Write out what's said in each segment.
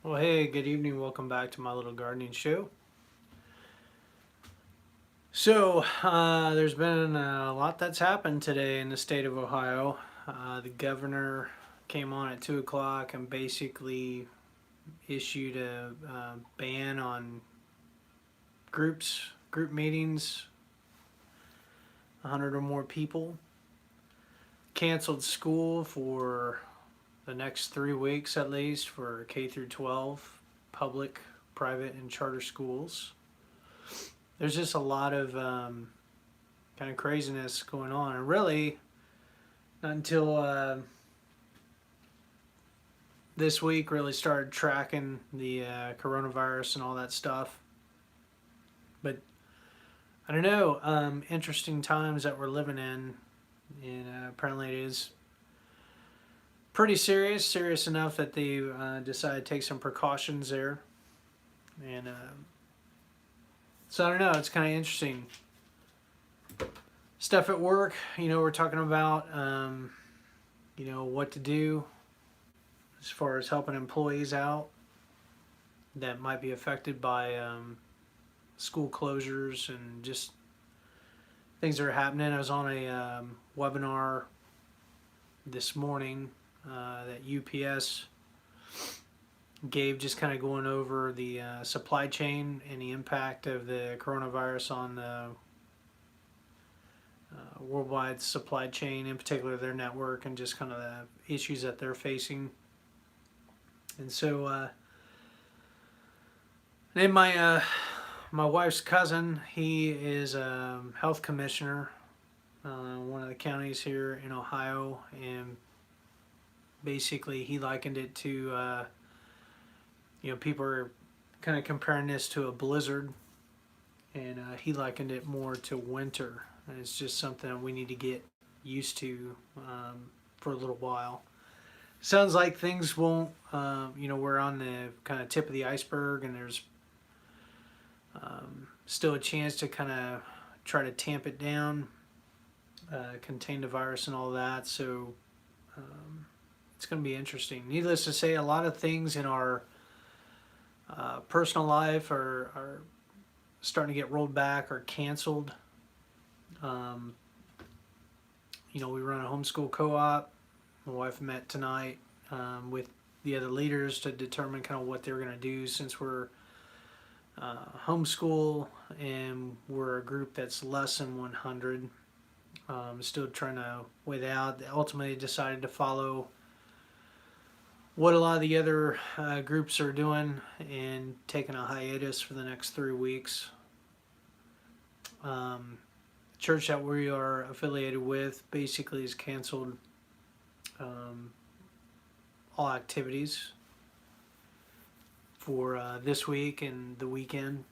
Well, hey, good evening. Welcome back to my little gardening show. There's been a lot that's happened today in the state of Ohio. The governor came on at 2 o'clock and basically issued a ban on group meetings, 100 or more people. Canceled school for the next 3 weeks at least for K through 12, public, private, and charter schools. There's just a lot of kind of craziness going on. And really, not until this week, really started tracking the coronavirus and all that stuff. But I don't know, interesting times that we're living in. And apparently, it is pretty serious enough that they decided to take some precautions there. And so I don't know, it's kind of interesting. Stuff at work, we're talking about, what to do as far as helping employees out that might be affected by school closures and just things that are happening. I was on a webinar this morning that UPS gave, just kind of going over the supply chain and the impact of the coronavirus on the worldwide supply chain, in particular their network, and just kind of the issues that they're facing. And so, then my wife's cousin, he is a health commissioner, one of the counties here in Ohio, and basically he likened it to, people are kind of comparing this to a blizzard, and he likened it more to winter. And it's just something we need to get used to for a little while. Sounds like things won't, we're on the kind of tip of the iceberg, and there's still a chance to kind of try to tamp it down, contain the virus and all that. So it's going to be interesting. Needless to say, a lot of things in our personal life are starting to get rolled back or canceled. We run a homeschool co-op. My wife met tonight with the other leaders to determine kind of what they're going to do, since we're homeschool and we're a group that's less than 100. Still trying to weigh that out. They ultimately decided to follow what a lot of the other groups are doing and taking a hiatus for the next 3 weeks. Church that we are affiliated with basically has canceled all activities for this week and the weekend.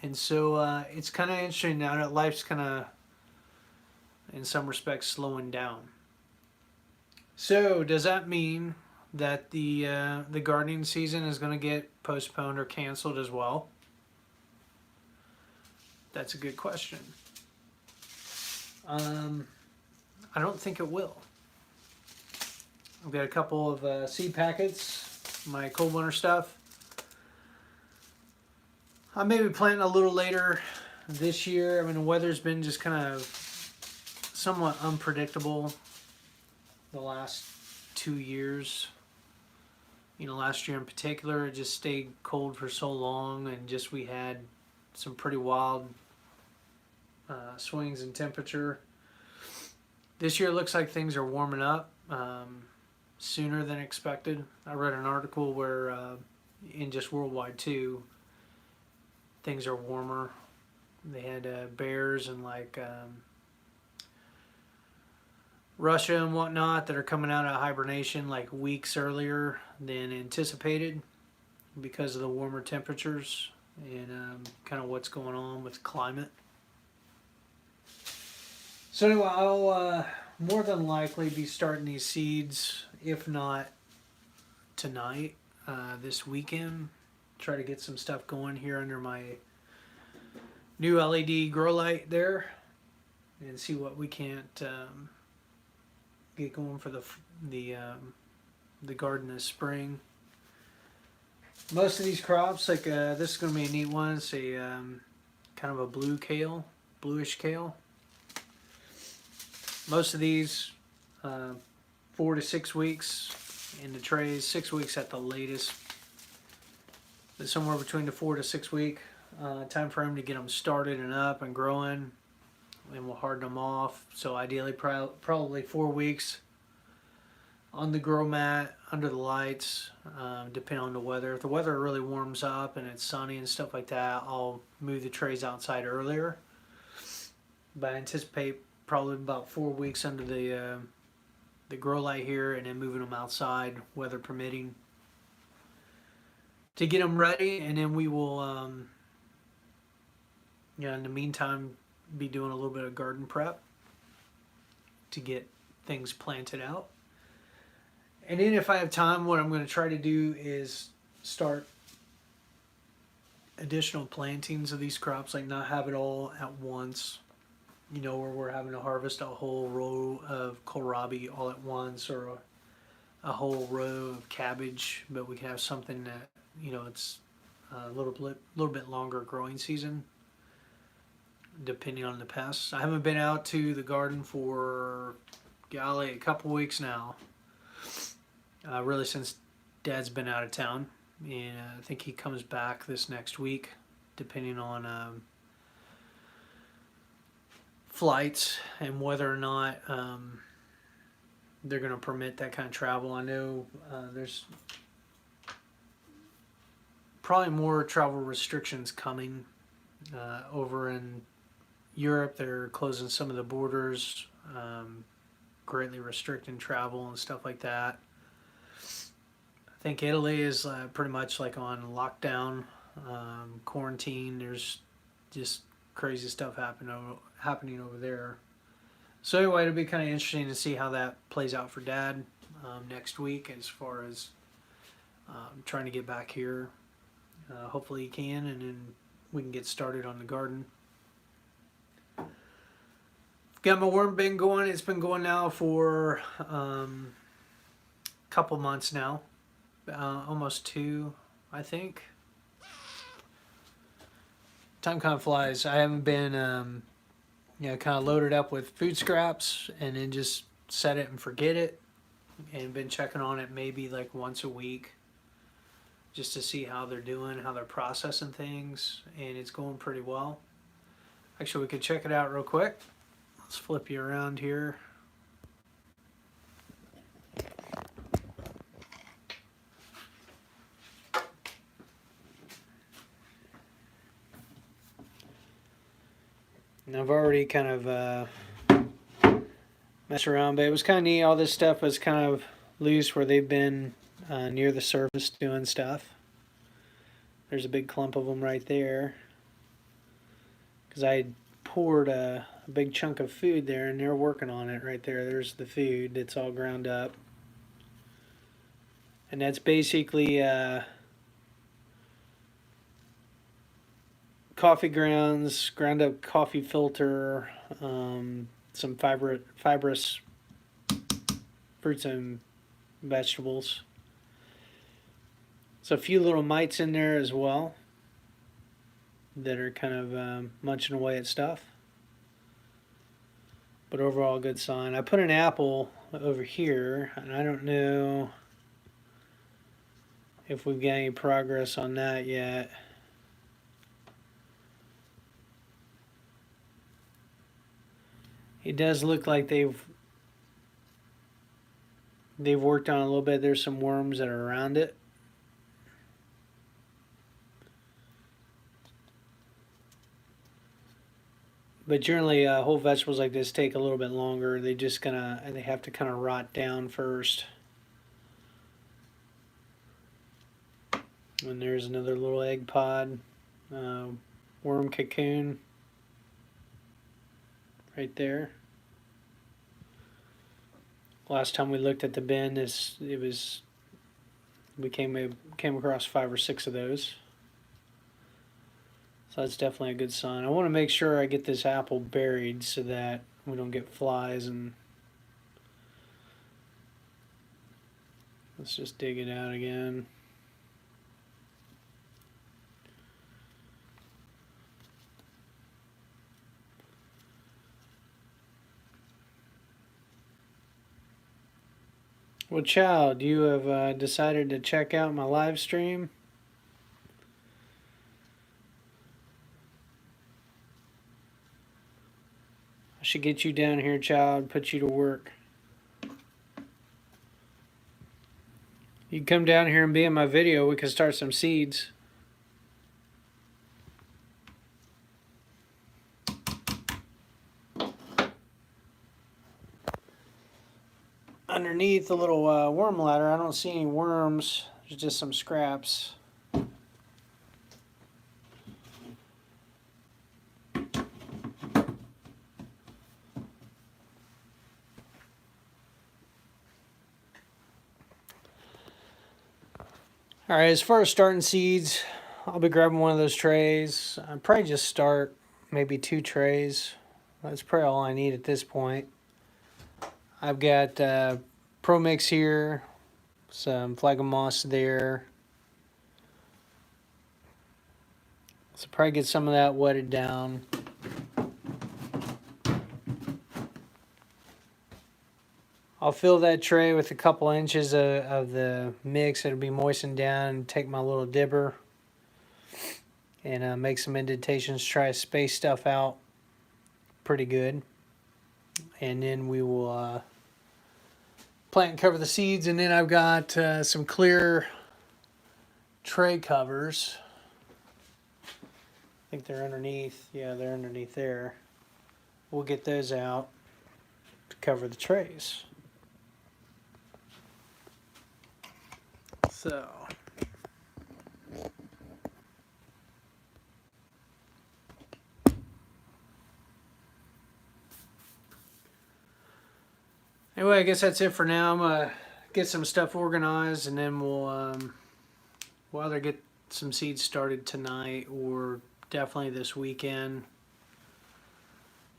And so it's kind of interesting now that life's kind of, in some respects, slowing down. So does that mean that the gardening season is going to get postponed or canceled as well? That's a good question. I don't think it will. I've got a couple of seed packets, my cold winter stuff. I may be planting a little later this year. I mean, the weather's been just kind of somewhat unpredictable the last 2 years. Last year in particular, it just stayed cold for so long, and just we had some pretty wild swings in temperature. This year it looks like things are warming up sooner than expected. I read an article where in just worldwide too, things are warmer. They had bears and Russia and whatnot that are coming out of hibernation like weeks earlier than anticipated because of the warmer temperatures and kind of what's going on with climate. So anyway, I'll more than likely be starting these seeds, if not tonight, this weekend. Try to get some stuff going here under my new LED grow light there, and see what we can't get going for the garden this spring. Most of these crops, like this is going to be a neat one. It's a kind of a blue kale, bluish kale. Most of these, uh, 4 to 6 weeks in the trays, 6 weeks at the latest. But somewhere between the 4 to 6 week time frame to get them started and up and growing, and we'll harden them off. So ideally, probably 4 weeks on the grow mat under the lights, depending on the weather. If the weather really warms up and it's sunny and stuff like that, I'll move the trays outside earlier. But I anticipate probably about 4 weeks under the grow light here, and then moving them outside, weather permitting, to get them ready. And then we will, in the meantime, be doing a little bit of garden prep to get things planted out. And then if I have time, what I'm going to try to do is start additional plantings of these crops, like not have it all at once, where we're having to harvest a whole row of kohlrabi all at once, or a whole row of cabbage, but we can have something that, it's a little bit longer growing season, depending on the pests. I haven't been out to the garden for, golly, a couple weeks now. Really since Dad's been out of town, and I think he comes back this next week, depending on flights and whether or not they're going to permit that kind of travel. I know there's probably more travel restrictions coming over in Europe. They're closing some of the borders, greatly restricting travel and stuff like that. I think Italy is pretty much like on lockdown, quarantine. There's just crazy stuff happening over there. So anyway, it'll be kind of interesting to see how that plays out for Dad next week, as far as trying to get back here. Hopefully he can, and then we can get started on the garden. Got my worm bin going. It's been going now for a couple months now. Almost 2, I think. Time kind of flies. I haven't been, kind of loaded up with food scraps and then just set it and forget it, and been checking on it maybe like once a week, just to see how they're doing, how they're processing things, and it's going pretty well. Actually, we could check it out real quick. Let's flip you around here. And I've already kind of messed around, but it was kind of neat. All this stuff was kind of loose where they've been near the surface doing stuff. There's a big clump of them right there, because I poured a big chunk of food there, and they're working on it right there. There's the food that's all ground up, and that's basically coffee grounds, ground up coffee filter, some fibrous fruits and vegetables. So a few little mites in there as well that are kind of munching away at stuff. But overall, good sign. I put an apple over here, and I don't know if we've got any progress on that yet. It does look like they've worked on it a little bit. There's some worms that are around it. But generally, whole vegetables like this take a little bit longer. They have to kind of rot down first. And there's another little egg pod, worm cocoon right there. Last time we looked at the bin, we came across 5 or 6 of those. So that's definitely a good sign. I want to make sure I get this apple buried so that we don't get flies. And let's just dig it out again. Well, child, you have decided to check out my live stream. I should get you down here, child, put you to work. You can come down here and be in my video. We can start some seeds. Underneath the little worm ladder, I don't see any worms. There's just some scraps. Alright, as far as starting seeds, I'll be grabbing one of those trays. I'll probably just start maybe 2 trays. That's probably all I need at this point. I've got Pro Mix here, some Phlegm Moss there. So probably get some of that wetted down. I'll fill that tray with a couple inches of the mix. It'll be moistened down, and take my little dibber and make some indentations, try to space stuff out pretty good. And then we will plant and cover the seeds. And then I've got some clear tray covers. I think they're underneath. Yeah, they're underneath there. We'll get those out to cover the trays. So, anyway, I guess that's it for now. I'm gonna get some stuff organized, and then we'll either get some seeds started tonight or definitely this weekend,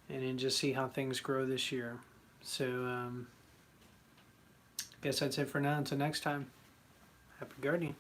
and then just see how things grow this year. So, I guess that's it for now. Until next time, happy gardening.